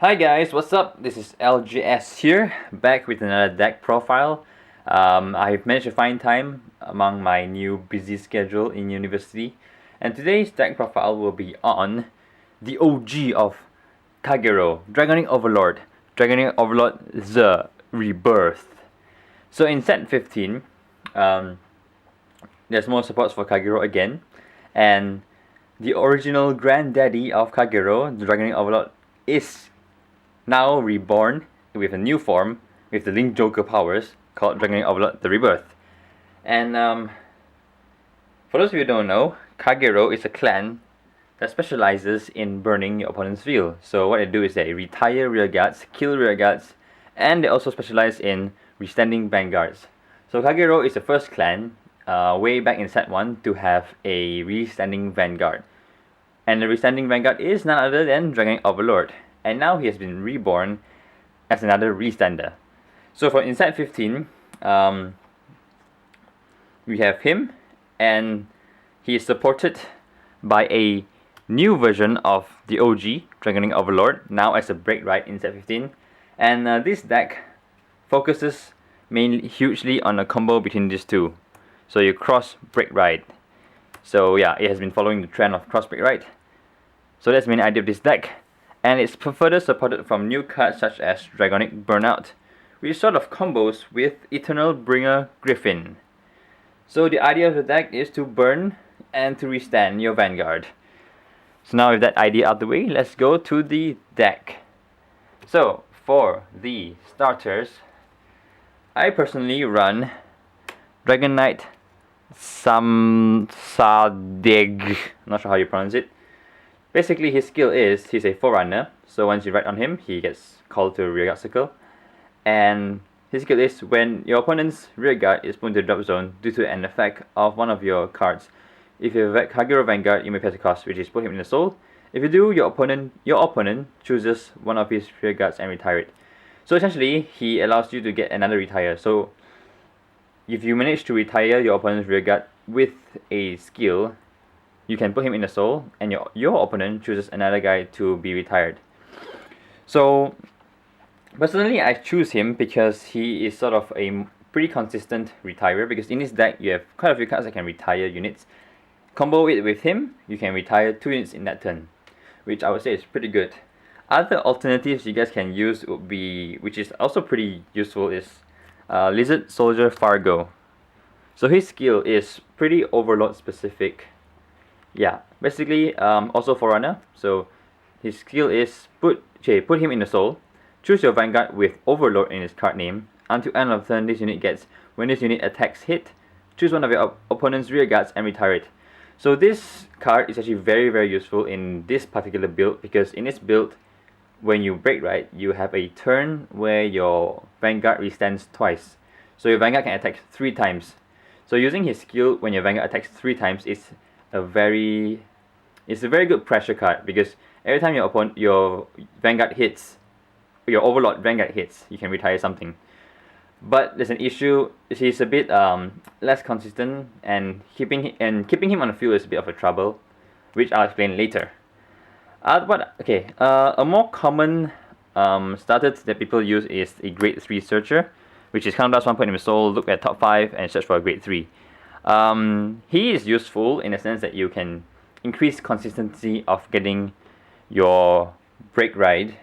Hi guys, what's up? This is LGS here, back with another deck profile. I've managed to find time among my new busy schedule in university, and today's deck profile will be on the OG of Kagero, Dragonic Overlord. Dragonic Overlord The Rebirth. So in set 15, there's more supports for Kagero again, and the original granddaddy of Kagero, the Dragonic Overlord, is now reborn with a new form with the Link Joker powers called Dragonic Overlord The Rebirth. And for those of you who don't know, Kagero is a clan that specializes in burning your opponent's field. So what they do is they retire rearguards, kill rearguards, and they also specialize in restanding vanguards. So Kagero is the first clan way back in set 1 to have a restanding vanguard. And the restanding vanguard is none other than Dragonic Overlord. And now he has been reborn as another restander. So for in set 15, we have him, and he is supported by a new version of the OG Dragonic Overlord, now as a break right in set 15. And this deck focuses mainly hugely on a combo between these two. So you cross break right. So yeah, it has been following the trend of cross break right. So that's the main idea of this deck. And it's further supported from new cards such as Dragonic Burnout, which sort of combos with Eternal Bringer Griffin. So the idea of the deck is to burn and to restand your Vanguard. So now with that idea out of the way, let's go to the deck. So for the starters, I personally run Dragonite Samsadeg, not sure how you pronounce it. Basically, his skill is, he's a Forerunner, so once you ride on him, he gets called to a rearguard circle. And his skill is, when your opponent's rearguard is put into the drop zone due to an effect of one of your cards, if you have Kagero Vanguard, you may pass a cost, which is put him in the soul. If you do, your opponent chooses one of his rearguards and retire it. So essentially, he allows you to get another retire. So if you manage to retire your opponent's rearguard with a skill, you can put him in the soul, and your opponent chooses another guy to be retired. So personally, I choose him because he is sort of a pretty consistent retirer, because in this deck you have quite a few cards that can retire units. Combo it with him, you can retire 2 units in that turn, which I would say is pretty good. Other alternatives you guys can use would be, which is also pretty useful, is Lizard Soldier Fargo. So his skill is pretty Overlord specific. Yeah, basically also Forerunner. So his skill is put him in the soul, choose your Vanguard with Overlord in his card name. Until end of turn, this unit gets, when this unit attacks hit, choose one of your opponent's rearguards and retire it. So this card is actually very, very useful in this particular build, because in this build, when you break right, you have a turn where your Vanguard restands twice. So your Vanguard can attack 3 times. So using his skill when your Vanguard attacks 3 times is a very good pressure card, because every time your Vanguard hits, your Overlord Vanguard hits, you can retire something. But there's an issue. He's a bit less consistent, and keeping him on the field is a bit of a trouble, which I'll explain later. A more common starter that people use is a grade 3 searcher, which is counterblast 1 point in the soul, look at top 5 and search for a grade 3. He is useful in the sense that you can increase consistency of getting your break ride,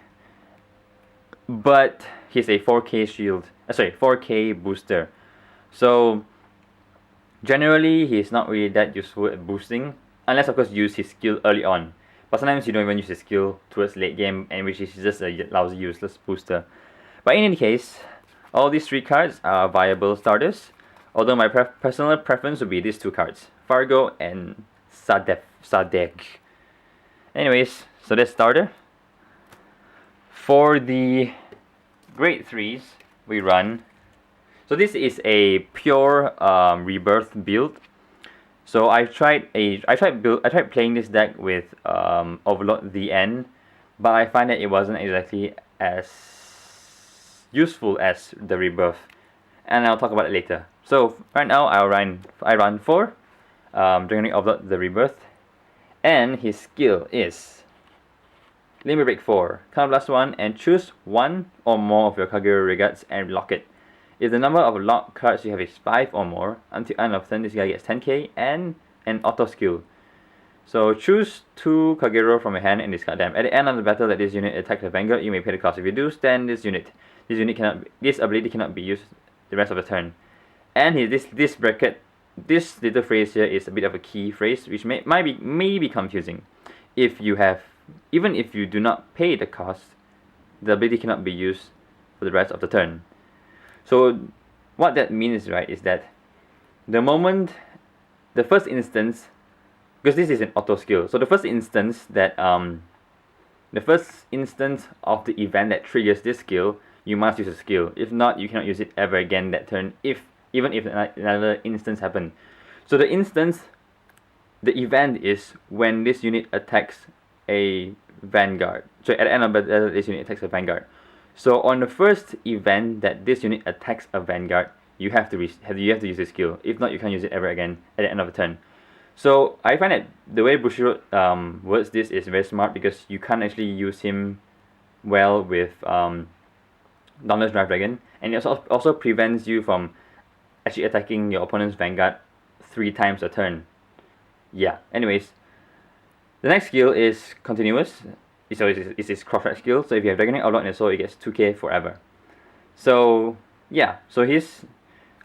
but he's a 4K shield, 4K booster. So generally he's not really that useful at boosting, unless of course you use his skill early on. But sometimes you don't even use his skill towards late game, and which is just a lousy useless booster. But in any case, all these 3 cards are viable starters. Although my personal preference would be these 2 cards, Fargo and Sadeg. Anyways, so that's starter. For the grade 3s, we run. So this is a pure rebirth build. So I tried playing this deck with Overlord the End, but I find that it wasn't exactly as useful as the rebirth, and I'll talk about it later. So right now I run 4 Dragonic Overlord the Rebirth, and his skill is Let me break 4. Counterblast 1 and choose one or more of your Kagero regards and lock it. If the number of locked cards you have is 5 or more, until end of turn this guy gets 10k and an auto skill. So choose 2 Kagero from your hand and discard them. At the end of the battle that this unit attacks the Vanguard, you may pay the cost. If you do, stand this unit. This ability cannot be used the rest of the turn. And this bracket, this little phrase here is a bit of a key phrase, which may be confusing. Even if you do not pay the cost, the ability cannot be used for the rest of the turn. So what that means, right, is that the first instance, because this is an auto skill, so the first instance of the event that triggers this skill, you must use a skill. If not, you cannot use it ever again that turn, even if another instance happens. So the event is when this unit attacks a Vanguard. So at the end of the battle, this unit attacks a Vanguard. So on the first event that this unit attacks a Vanguard, you have to use a skill. If not, you can't use it ever again at the end of the turn. So I find that the way Bushiroad words this is very smart, because you can't actually use him well with Dauntless Drive Dragon, and it also prevents you from actually attacking your opponent's Vanguard 3 times a turn. Yeah, anyways. The next skill is continuous. It's his cross-track skill. So if you have Dragonic Overlord in your soul, it gets 2k forever. So yeah, so his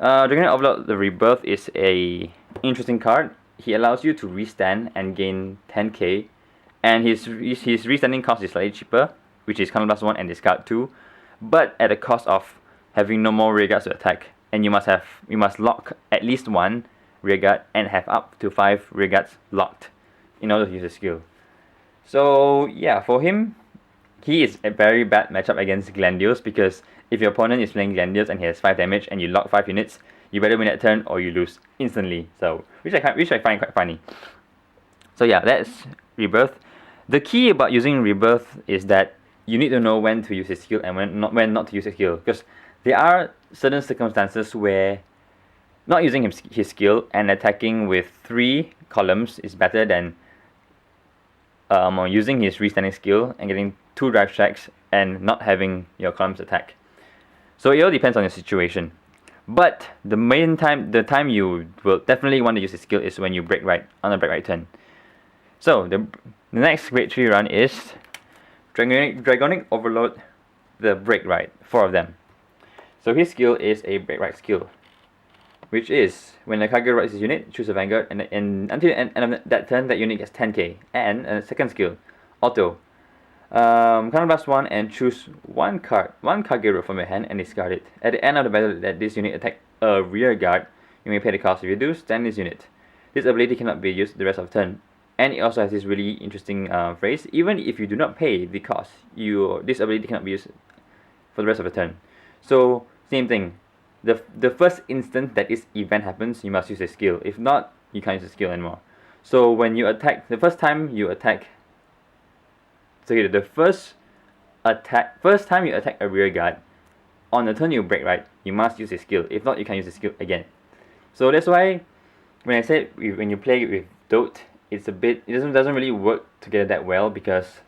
Dragonic Overlord, the Rebirth, is a interesting card. He allows you to restand and gain 10k, and his restanding cost is slightly cheaper, which is Counterblast 1 and discard 2, but at the cost of having no more rearguards to attack, and you must lock at least 1 rearguard and have up to 5 rearguards locked in order to use the skill. So yeah, for him, he is a very bad matchup against Glandios, because if your opponent is playing Glandios and he has 5 damage and you lock 5 units, you better win that turn or you lose instantly. So which I find quite funny. So yeah, that's Rebirth. The key about using Rebirth is that you need to know when to use his skill and when not to use his skill, because there are certain circumstances where not using his skill and attacking with 3 columns is better than using his restanding skill and getting 2 drive tracks and not having your columns attack. So it all depends on your situation. But the time you will definitely want to use his skill is when you break right on a break right turn. So the next grade 3 run is Dragonic Overlord, the break right, 4 of them. So his skill is a break right skill, which is when the Kagero rides his unit, choose a Vanguard, and until the end of that turn, that unit gets 10k. And a second skill, auto. Counterblast 1 and choose one Kagero from your hand and discard it. At the end of the battle that this unit attack a rear guard, you may pay the cost. If you do, stand this unit. This ability cannot be used the rest of the turn. And it also has this really interesting phrase: even if you do not pay the cost, this ability cannot be used for the rest of the turn. So same thing. The first instant that this event happens, you must use a skill. If not, you can't use a skill anymore. So when you attack, the first time you attack a rear guard, on the turn you break right, you must use a skill. If not, you can't use a skill again. So that's why when I said when you play with Dote, it doesn't really work together that well, because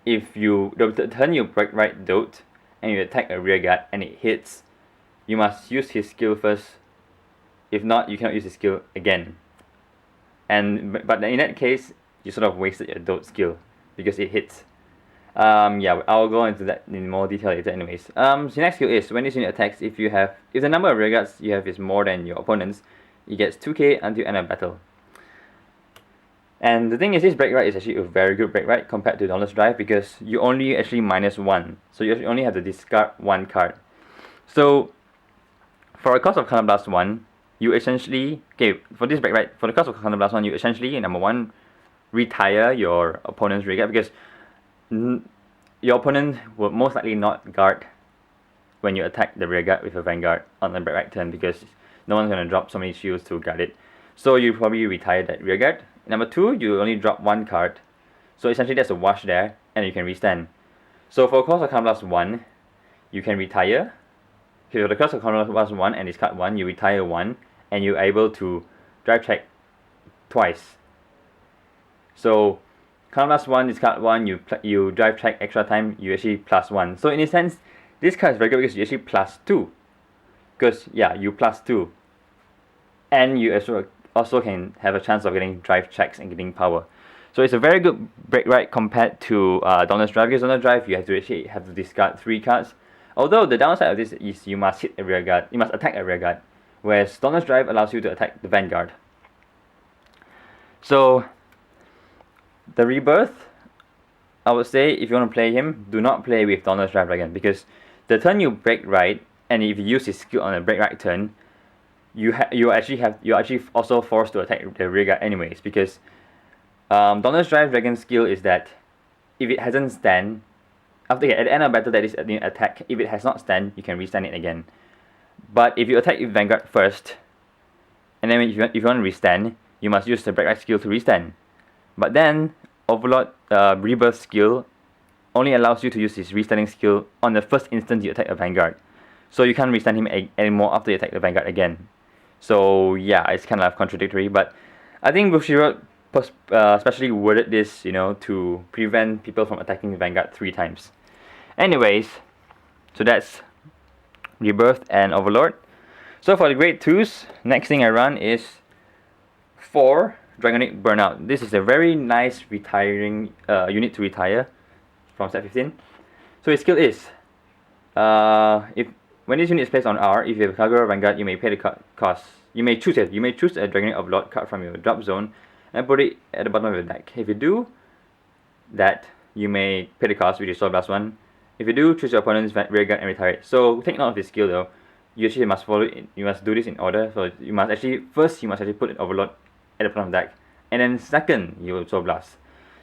if the turn you break right Dote and you attack a rear guard and it hits, you must use his skill first. If not, you cannot use his skill again. But in that case, you sort of wasted your Dote skill because it hits. Yeah, I'll go into that in more detail later anyways. So the next skill is when this unit attacks, if the number of rearguards you have is more than your opponent's, it gets 2k until end of battle. And the thing is, this break right is actually a very good break right compared to Dauntless Drive, because you only actually -1. So you only have to discard 1 card. So for a cost of Counterblast 1, you essentially, for this break right, for the cost of Counterblast 1, you essentially, number 1, retire your opponent's rearguard, because your opponent will most likely not guard when you attack the rearguard with a Vanguard on the break right turn, because no one's going to drop so many shields to guard it. So you probably retire that rearguard. Number 2, you only drop 1 card. So essentially there's a wash there, and you can restand. So for cost of Counterblast 1, you can retire. Okay, for the cost of Counterblast 1 and discard 1, you retire 1, and you're able to drive check twice. So Counterblast 1, discard 1, you drive check extra time, you actually +1. So in a sense, this card is very good because you actually +2. Because, yeah, you +2. And you also can have a chance of getting drive checks and getting power. So it's a very good break right compared to Donner's Drive. Because Donner's Drive, you actually have to discard 3 cards. Although the downside of this is you must hit a rear guard, you must attack a rear guard. Whereas Donner's Drive allows you to attack the Vanguard. So the Rebirth, I would say if you want to play him, do not play with Donner's Drive Dragon, because the turn you break right, and if you use his skill on a break right turn, you're actually also forced to attack the rear guard anyways, because Donner's Drive Dragon's skill is that if it hasn't stand, at the end of battle that is an attack, if it has not stand, you can restand it again. But if you attack with Vanguard first, and then if you want to restand, you must use the break right skill to restand. But then Overlord Rebirth skill only allows you to use his restanding skill on the first instant you attack a Vanguard. So you can't restand him anymore after you attack the Vanguard again. So yeah, it's kind of contradictory, but I think Bushiroad especially worded this, to prevent people from attacking the Vanguard 3 times. Anyways, so that's Rebirth and Overlord. So for the grade 2s, next thing I run is 4 Dragonic Burnout. This is a very nice retiring unit to retire from set 15. So his skill is, when this unit is placed on R, if you have Kagero Vanguard, you may pay the cost. You may choose a Dragonic Overlord card from your drop zone and put it at the bottom of your deck. If you do that, you may pay the cost, which is Soul Blast 1. If you do, choose your opponent's rear guard and retire it. So take note of this skill though. You actually must follow it. You must do this in order. So you must actually put an Overlord at the bottom of the deck, and then second you will Soul Blast.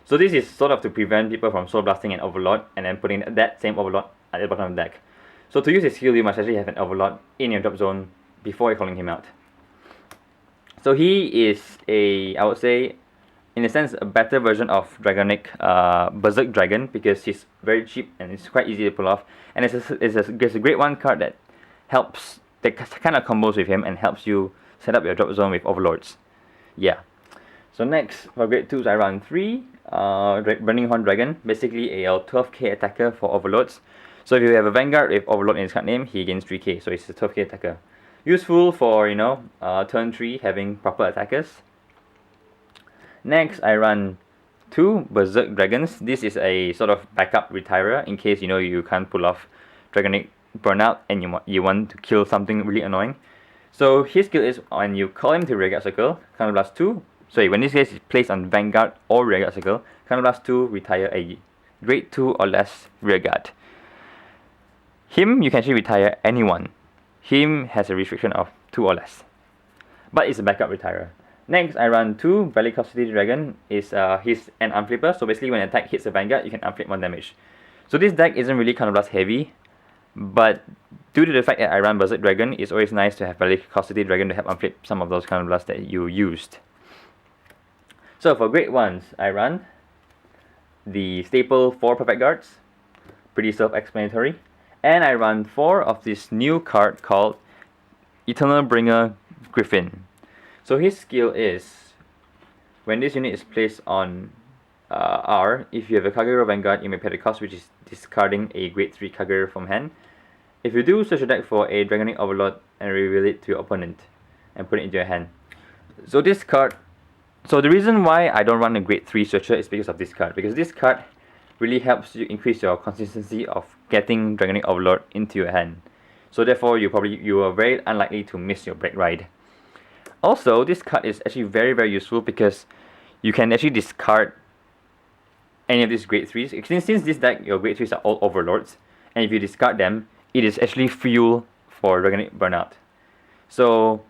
So this is sort of to prevent people from Soul Blasting an Overlord and then putting that same Overlord at the bottom of the deck. So to use this skill, you must actually have an Overlord in your drop zone before you're calling him out. So he is I would say, in a sense, a better version of Dragonic Berserk Dragon, because he's very cheap and it's quite easy to pull off. And it's a great one card that kind of combos with him and helps you set up your drop zone with Overlords. Yeah. So next, for grade 2s, I run 3 Burning Horn Dragon, basically a 12k attacker for Overlords. So if you have a Vanguard with Overlord in his card name, he gains 3k, so it's a 12k attacker. Useful for, turn 3, having proper attackers. Next, I run 2 Berserk Dragons. This is a sort of backup retirer in case, you can't pull off Dragonic Burnout and you want to kill something really annoying. So his skill is, when you call him to Rearguard Circle, Counterblast 2. Sorry, when this case is placed on Vanguard or Rearguard Circle, Counterblast 2, retire a grade 2 or less Rearguard. Him, you can actually retire anyone. Him has a restriction of 2 or less, but it's a backup retirer. Next, I run 2 Bellicosity Dragon. He's an unflipper, so basically when an attack hits a Vanguard, you can unflip 1 damage. So this deck isn't really Counterblast heavy, but due to the fact that I run Berserk Dragon, it's always nice to have Bellicosity Dragon to help unflip some of those Counterblasts that you used. So for grade 1s, I run the staple 4 Perfect Guards, pretty self-explanatory. And I run 4 of this new card called Eternal Bringer Griffin. So his skill is, when this unit is placed on R, if you have a Kagero Vanguard, you may pay the cost, which is discarding a grade 3 Kagero from hand. If you do, search your deck for a Dragonic Overlord and reveal it to your opponent and put it into your hand. So this card, so the reason why I don't run a grade 3 searcher is because of this card, because this card really helps you increase your consistency of getting Dragonic Overlord into your hand. So therefore, you are very unlikely to miss your break ride. Also, this card is actually very, very useful because you can actually discard any of these grade 3s. Since this deck, your grade 3s are all Overlords, and if you discard them, it is actually fuel for Dragonic Burnout. So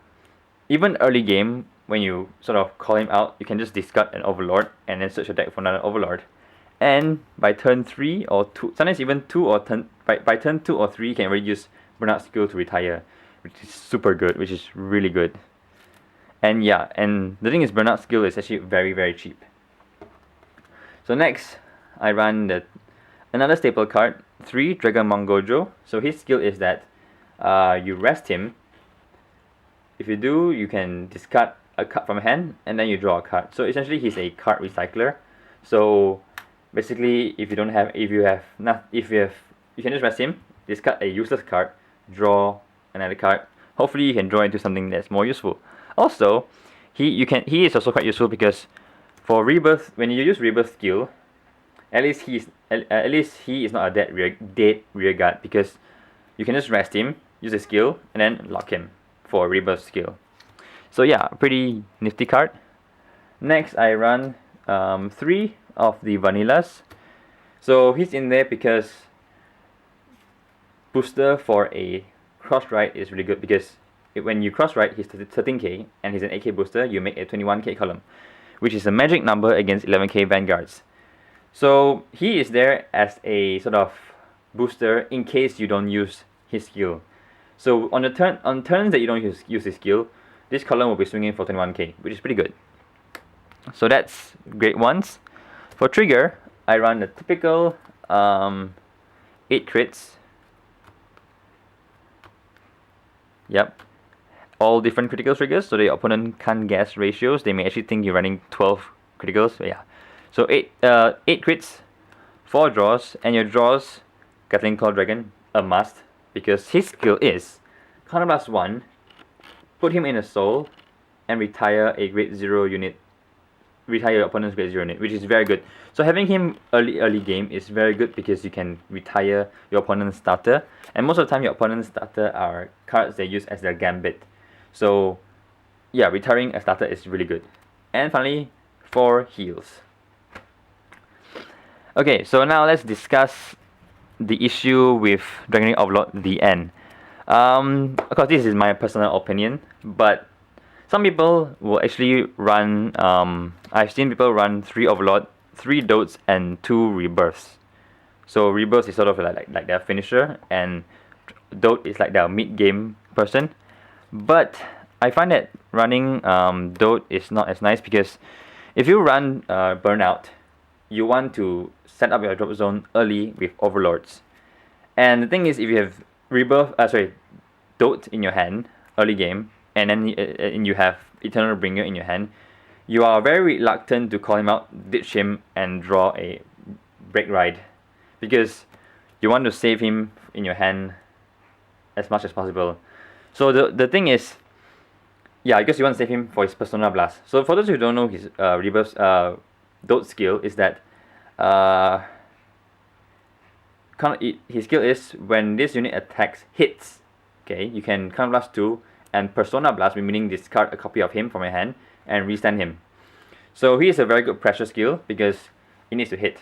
even early game, when you sort of call him out, you can just discard an Overlord and then search your deck for another Overlord. And by turn 3 or 2, sometimes even 2 or by turn 2 or 3, you can already use Burnout skill to retire, which is super good, which is really good. And yeah, and the thing is, Burnout skill is actually very, very cheap. So next, I run another staple card, 3 Dragon Mongojo. So his skill is that you rest him. If you do, you can discard a card from hand, and then you draw a card. So essentially, he's a card recycler. So basically, if you can just rest him, discard a useless card, draw another card. Hopefully, you can draw into something that's more useful. Also, he is also quite useful because for rebirth, when you use rebirth skill, at least he is not a dead rear guard, because you can just rest him, use a skill, and then lock him for rebirth skill. So yeah, pretty nifty card. Next, I run 3 of the vanillas. So he's in there because booster for a cross ride is really good, because when you cross ride, he's 13k and he's an 8k booster, you make a 21k column, which is a magic number against 11k Vanguards. So he is there as a sort of booster in case you don't use his skill. So on turns that you don't use his skill, this column will be swinging for 21k, which is pretty good. So that's great ones. For trigger, I run the typical 8 crits. Yep. All different critical triggers, so the opponent can't guess ratios. They may actually think you're running 12 criticals. So yeah. So 8 crits, 4 draws, and your draws, Gatling Claw Dragon, a must, because his skill is Counterblast 1, put him in a soul, and retire a grade 0 unit. Retire your opponent's grade 0 unit, which is very good. So having him early game is very good because you can retire your opponent's starter, and most of the time your opponent's starter are cards they use as their gambit. So yeah, retiring a starter is really good. And finally, 4 heals. Okay, so now let's discuss the issue with Dragonic Overlord, the end. Of course, this is my personal opinion, but some people will actually run, I've seen people run 3 Overlord, 3 Dotes, and 2 Rebirths. So Rebirth is sort of like their finisher, and Dote is like their mid-game person. But I find that running Dote is not as nice, because if you run Burnout, you want to set up your drop zone early with Overlords. And the thing is, if you have Dote in your hand early game, and then you have Eternal Bringer in your hand, you are very reluctant to call him out, ditch him, and draw a Break Ride, because you want to save him in your hand as much as possible. So the thing is, yeah, because you want to save him for his Persona Blast. So for those who don't know, his Rebirth Dote skill is that his skill is when this unit attacks hits, okay, you can Counter Blast 2 and Persona Blast, meaning discard a copy of him from your hand and restand him. So he is a very good pressure skill because he needs to hit,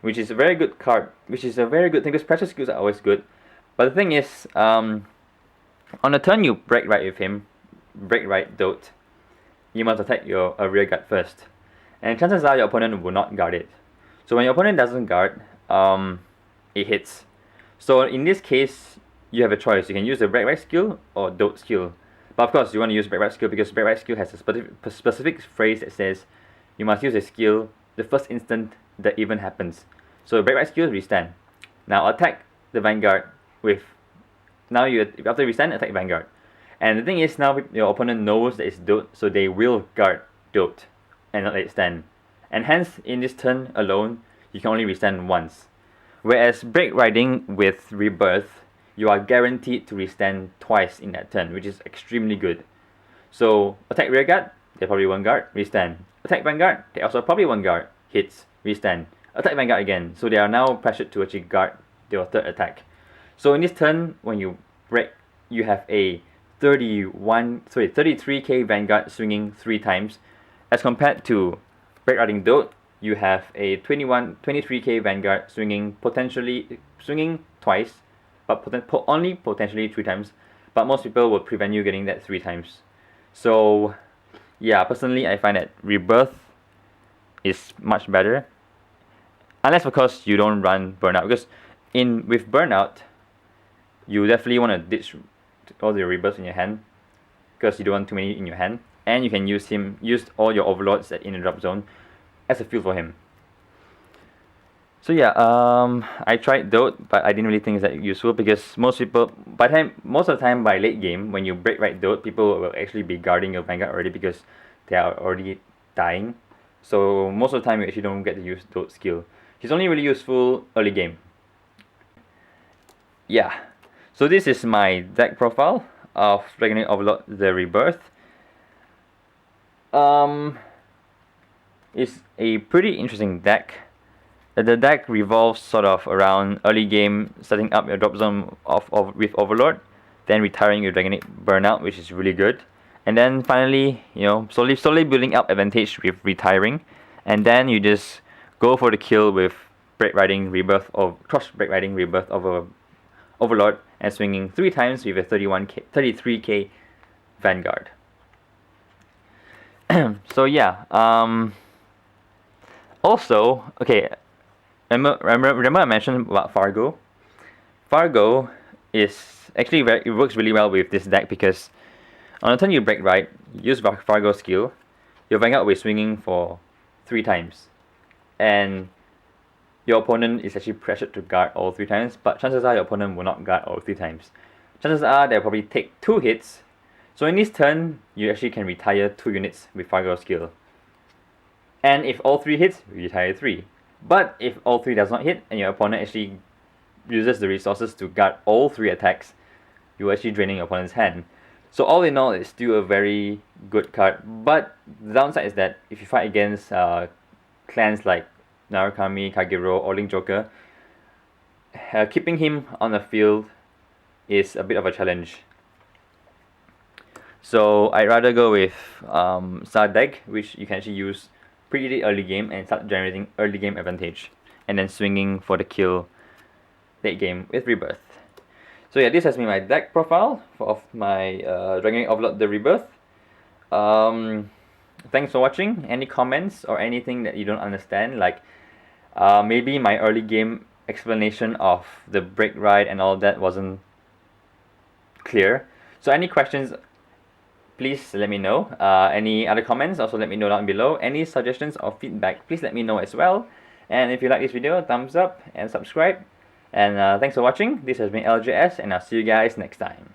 which is a very good card, which is a very good thing, because pressure skills are always good. But the thing is, on the turn you Break Ride with him, Break Ride Dote, you must attack your rear guard first, and chances are your opponent will not guard it. So when your opponent doesn't guard, it hits. So in this case, you have a choice. You can use the Break Ride skill or Dote skill. But of course, you want to use Break Ride skill because Break Ride skill has a specific phrase that says you must use a skill the first instant the event happens. So Break Ride skill, restand. Now attack the Vanguard with. Now after restand, attack Vanguard. And the thing is, now your opponent knows that it's Dote, so they will guard Dote and not let it stand. And hence, in this turn alone, you can only restand once. Whereas Break Riding with Rebirth, you are guaranteed to restand twice in that turn, which is extremely good. So attack rear guard, they probably won't guard, restand. Attack Vanguard, they also probably won't guard, hits, restand. Attack Vanguard again, so they are now pressured to actually guard their third attack. So in this turn, when you break, you have a 33k Vanguard swinging 3 times, as compared to Break Riding Dote, you have a 23k Vanguard swinging twice, but only potentially 3 times. But most people will prevent you getting that 3 times. So yeah, personally I find that Rebirth is much better, unless of course you don't run Burnout, because with Burnout you definitely want to ditch all the Rebirths in your hand, because you don't want too many in your hand, and you can use all your Overlords in the drop zone as a fuel for him. So yeah, I tried Dote, but I didn't really think it's that useful, because most of the time by late game, when you Break Ride Dote, people will actually be guarding your Vanguard already because they are already dying. So most of the time you actually don't get to use Toad's skill. He's only really useful early game. Yeah. So this is my deck profile of Dragonic Overlord the Rebirth. It's a pretty interesting deck. The deck revolves sort of around early game, setting up your drop zone with Overlord, then retiring your Dragonic Burnout, which is really good, and then finally, slowly building up advantage with retiring, and then you just go for the kill with Break Riding Rebirth or Cross Break Riding Rebirth of Overlord and swinging 3 times with a 33k Vanguard. So yeah. Also, okay. Remember I mentioned about Fargo? Fargo is actually it works really well with this deck because on the turn you break right, use Fargo skill, your Vanguard will be swinging for 3 times. And your opponent is actually pressured to guard all 3 times, but chances are your opponent will not guard all 3 times. Chances are they'll probably take 2 hits. So in this turn, you actually can retire 2 units with Fargo skill. And if all 3 hits, you retire 3. But if all 3 does not hit and your opponent actually uses the resources to guard all 3 attacks, you're actually draining your opponent's hand. So all in all, it's still a very good card. But the downside is that if you fight against clans like Narukami, Kagero, or Link Joker, keeping him on the field is a bit of a challenge. So I'd rather go with Star deck, which you can actually use pretty early game and start generating early game advantage, and then swinging for the kill late game with Rebirth. So yeah, this has been my deck profile of my Dragonic Overlord the Rebirth. Thanks for watching. Any comments or anything that you don't understand, like maybe my early game explanation of the break ride and all that wasn't clear. So any questions, please let me know. Any other comments, also let me know down below. Any suggestions or feedback, please let me know as well. And if you like this video, thumbs up and subscribe. And thanks for watching. This has been LJS, and I'll see you guys next time.